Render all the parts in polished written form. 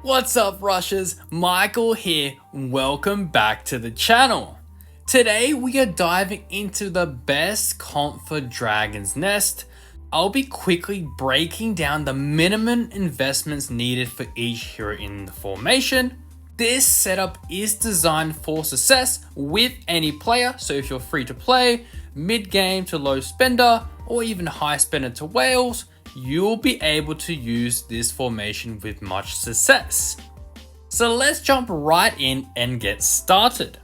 What's up, Rushers? Michael here. Welcome back to the channel. Today we are diving into the best comp for Dragon's Nest. I'll be quickly breaking down the minimum investments needed for each hero in the formation. This setup is designed for success with any player, so if you're free to play, mid-game to low spender, or even high spender to whales, you'll be able to use this formation with much success. So let's jump right in and get started.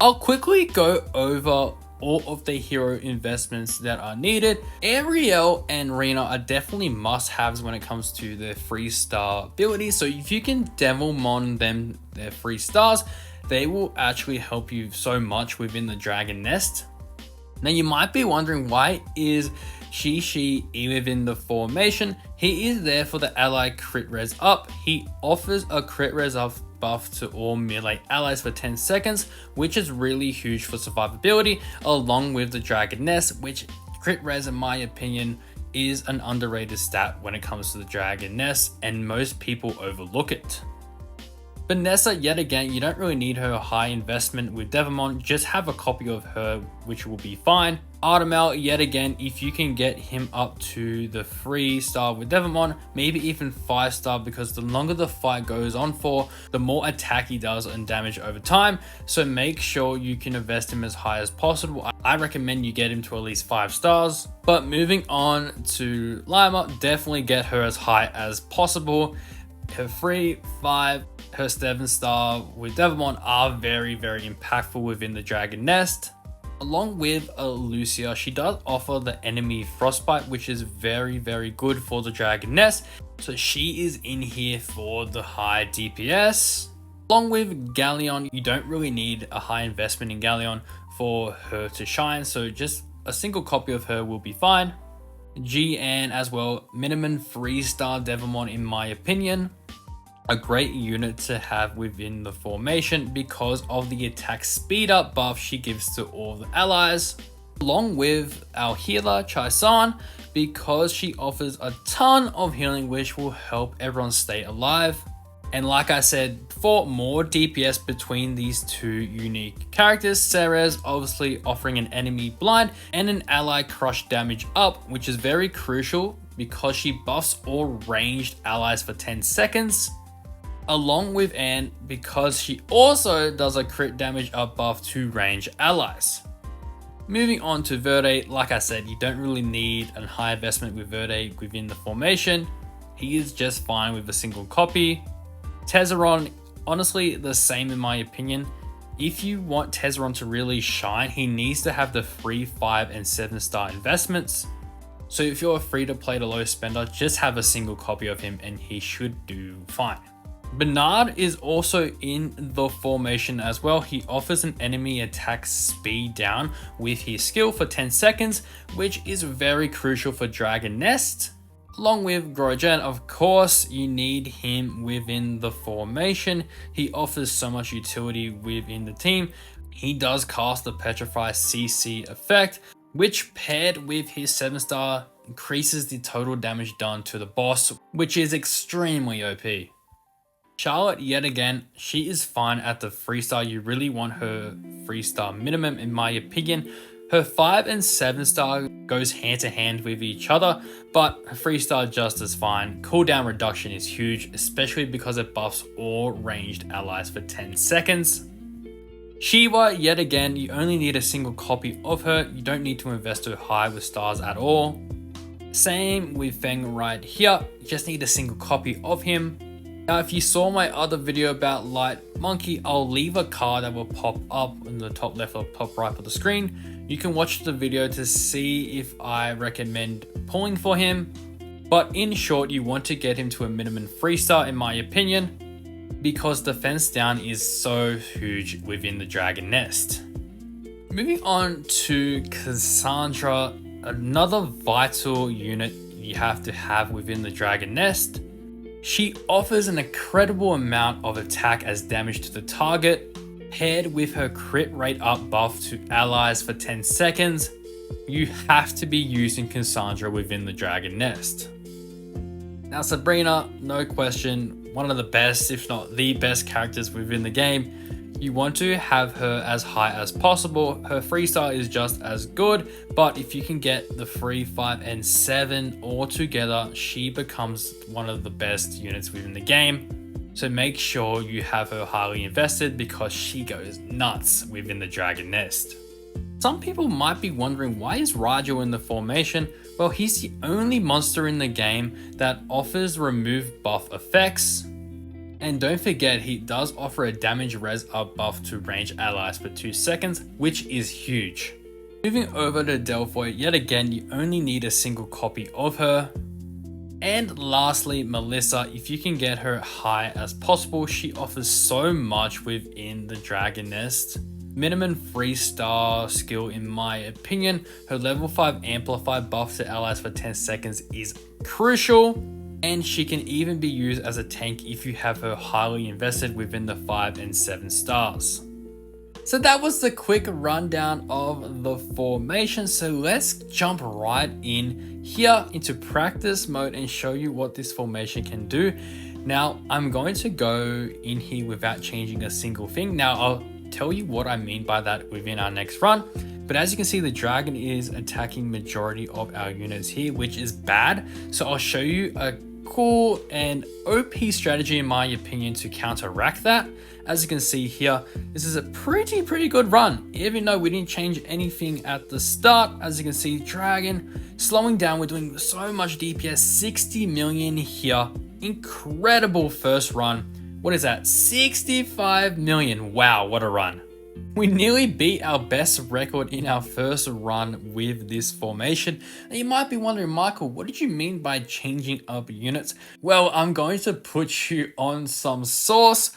I'll quickly go over all of the hero investments that are needed. Ariel and Rena are definitely must-haves when it comes to their 3-star abilities. So if you can Devilmon them their 3 stars, they will actually help you so much within the Dragon Nest. Now you might be wondering, why is Shi within the formation? He is there for the ally crit res up. He offers a crit res up buff to all melee allies for 10 seconds, which is really huge for survivability, along with the Dragon Nest, which crit res in my opinion is an underrated stat when it comes to the Dragon Nest, and most people overlook it. Vanessa, yet again, you don't really need her high investment with Devilmon, just have a copy of her, which will be fine. Artemel, yet again, if you can get him up to the 3-star with Devilmon, maybe even 5-star, because the longer the fight goes on for, the more attack he does and damage over time. So make sure you can invest him as high as possible. I recommend you get him to at least 5 stars. But moving on to Lima, definitely get her as high as possible. Her 3, 5, her 7-star with Devilmon are very impactful within the Dragon Nest. Along with Lucia, she does offer the enemy Frostbite, which is very good for the Dragon Nest. So she is in here for the high DPS. Along with Galleon, you don't really need a high investment in Galleon for her to shine, so just a single copy of her will be fine. Gian as well, minimum 3-star Devilmon in my opinion. A great unit to have within the formation because of the attack speed up buff she gives to all the allies. Along with our healer Chai-san, because she offers a ton of healing which will help everyone stay alive. And like I said before, more DPS between these two unique characters. Ceres obviously offering an enemy blind and an ally crush damage up, which is very crucial because she buffs all ranged allies for 10 seconds. Along with Anne, because she also does a crit damage up buff to ranged allies. Moving on to Verde, like I said, you don't really need a high investment with Verde within the formation. He is just fine with a single copy. Tesseron, honestly the same in my opinion. If you want Tesseron to really shine, he needs to have the 3, 5, and 7-star investments. So if you're free to play the low spender, just have a single copy of him and he should do fine. Bernard is also in the formation as well. He offers an enemy attack speed down with his skill for 10 seconds, which is very crucial for Dragon Nest. Along with Grojan, of course, you need him within the formation. He offers so much utility within the team. He does cast the Petrify CC effect, which paired with his 7-star increases the total damage done to the boss, which is extremely OP. Charlotte, yet again, she is fine at the 3-star. You really want her 3-star minimum in my opinion. Her 5 and 7-star goes hand to hand with each other, but her 3-star just as fine. Cooldown reduction is huge, especially because it buffs all ranged allies for 10 seconds. Shiva, yet again, you only need a single copy of her. You don't need to invest too high with stars at all. Same with Feng right here. You just need a single copy of him. Now, if you saw my other video about Light Monkey, I'll leave a card that will pop up in the top left or top right of the screen. You can watch the video to see if I recommend pulling for him. But in short, you want to get him to a minimum 3-star in my opinion, because defense down is so huge within the Dragon Nest. Moving on to Cassandra, another vital unit you have to have within the Dragon Nest. She offers an incredible amount of attack as damage to the target, paired with her crit rate up buff to allies for 10 seconds. You have to be using Cassandra within the Dragon Nest. Now Sabrina, no question, one of the best, if not the best characters within the game. You want to have her as high as possible. Her freestyle is just as good, but if you can get the 3, 5, and 7 all together, she becomes one of the best units within the game. So make sure you have her highly invested because she goes nuts within the Dragon Nest. Some people might be wondering, why is Rigel in the formation? Well, he's the only monster in the game that offers remove buff effects. And don't forget, he does offer a damage res up buff to range allies for 2 seconds, which is huge. Moving over to Delphoid, yet again, you only need a single copy of her. And lastly, Melissa, if you can get her high as possible, she offers so much within the Dragon Nest. Minimum 3-star skill in my opinion. Her level 5 amplify buff to allies for 10 seconds is crucial, and she can even be used as a tank if you have her highly invested within the 5 and 7 stars. So that was the quick rundown of the formation, so let's jump right in here into practice mode and show you what this formation can do. Now I'm going to go in here without changing a single thing. Now I'll tell you what I mean by that within our next run, but as you can see, the dragon is attacking majority of our units here, which is bad. So I'll show you a cool and OP strategy in my opinion to counteract that. As you can see here, this is a pretty good run, even though we didn't change anything at the start. As you can see, dragon slowing down, we're doing so much DPS, 60 million here, incredible first run. What is that? 65 million. Wow, what a run. We nearly beat our best record in our first run with this formation. And you might be wondering, Michael, what did you mean by changing up units? Well, I'm going to put you on some sauce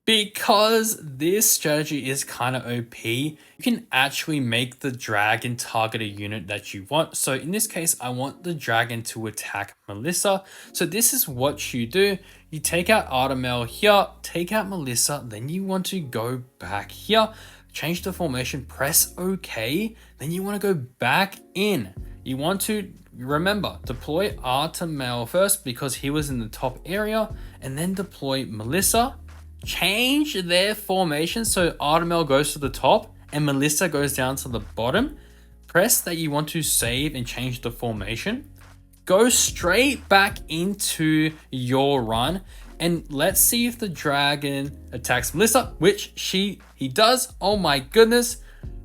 because this strategy is kind of OP. You can actually make the dragon target a unit that you want. So in this case, I want the dragon to attack Melissa. So this is what you do. You take out Artemel here, take out Melissa, then you want to go back here, change the formation, press OK, then you want to go back in. You want to, remember, deploy Artemel first because he was in the top area, and then deploy Melissa, change their formation so Artemel goes to the top and Melissa goes down to the bottom. Press that you want to save and change the formation. Go straight back into your run and let's see if the dragon attacks Melissa, which he does. Oh my goodness.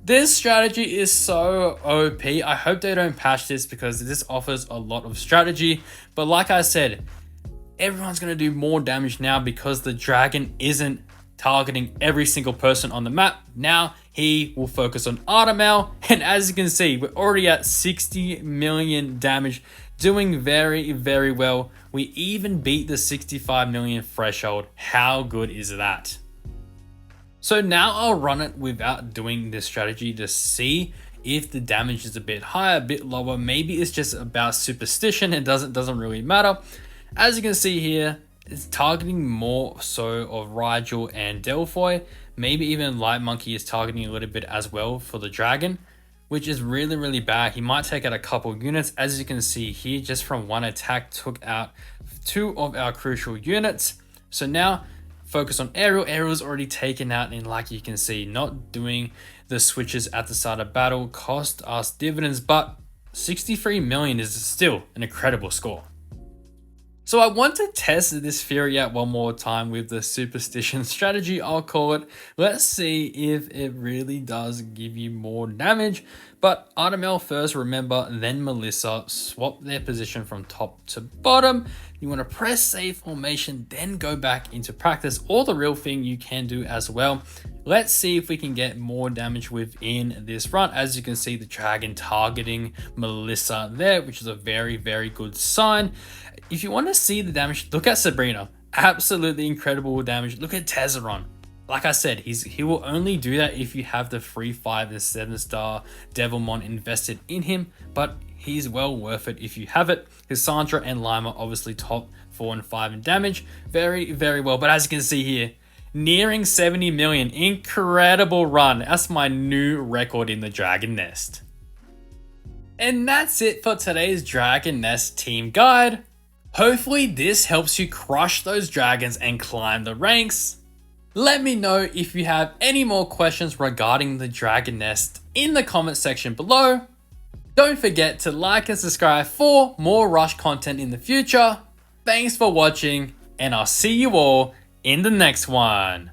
This strategy is so OP. I hope they don't patch this because this offers a lot of strategy. But like I said, everyone's going to do more damage now because the dragon isn't targeting every single person on the map. Now he will focus on Artemel. And as you can see, we're already at 60 million damage. Doing very well. We even beat the 65 million threshold. How good is that? So now I'll run it without doing this strategy to see if the damage is a bit higher, a bit lower. Maybe it's just about superstition. It doesn't really matter. As you can see here, it's targeting more so of Rigel and Delphoid. Maybe even Light Monkey is targeting a little bit as well for the dragon, which is really bad. He might take out a couple units. As you can see here, just from one attack took out 2 of our crucial units. So now focus on Ariel. Ariel's already taken out, and like you can see, not doing the switches at the start of battle cost us dividends, but 63 million is still an incredible score. So I want to test this theory out one more time with the superstition strategy, I'll call it. Let's see if it really does give you more damage. But Artemel first, remember, then Melissa. Swap their position from top to bottom. You want to press save formation, then go back into practice, or the real thing you can do as well. Let's see if we can get more damage within this run. As you can see, the dragon targeting Melissa there, which is a very good sign. If you want to see the damage, look at Sabrina. Absolutely incredible damage. Look at Tezeron. Like I said, he will only do that if you have the 3, 5, and 7-star Devilmon invested in him, but he's well worth it if you have it. Cassandra and Lima obviously top 4 and 5 in damage. Very well. But as you can see here, nearing 70 million. Incredible run. That's my new record in the Dragon Nest. And that's it for today's Dragon Nest team guide. Hopefully this helps you crush those dragons and climb the ranks. Let me know if you have any more questions regarding the dragon nest in the comment section below. Don't forget to like and subscribe for more Rush content in the future. Thanks for watching, and I'll see you all in the next one.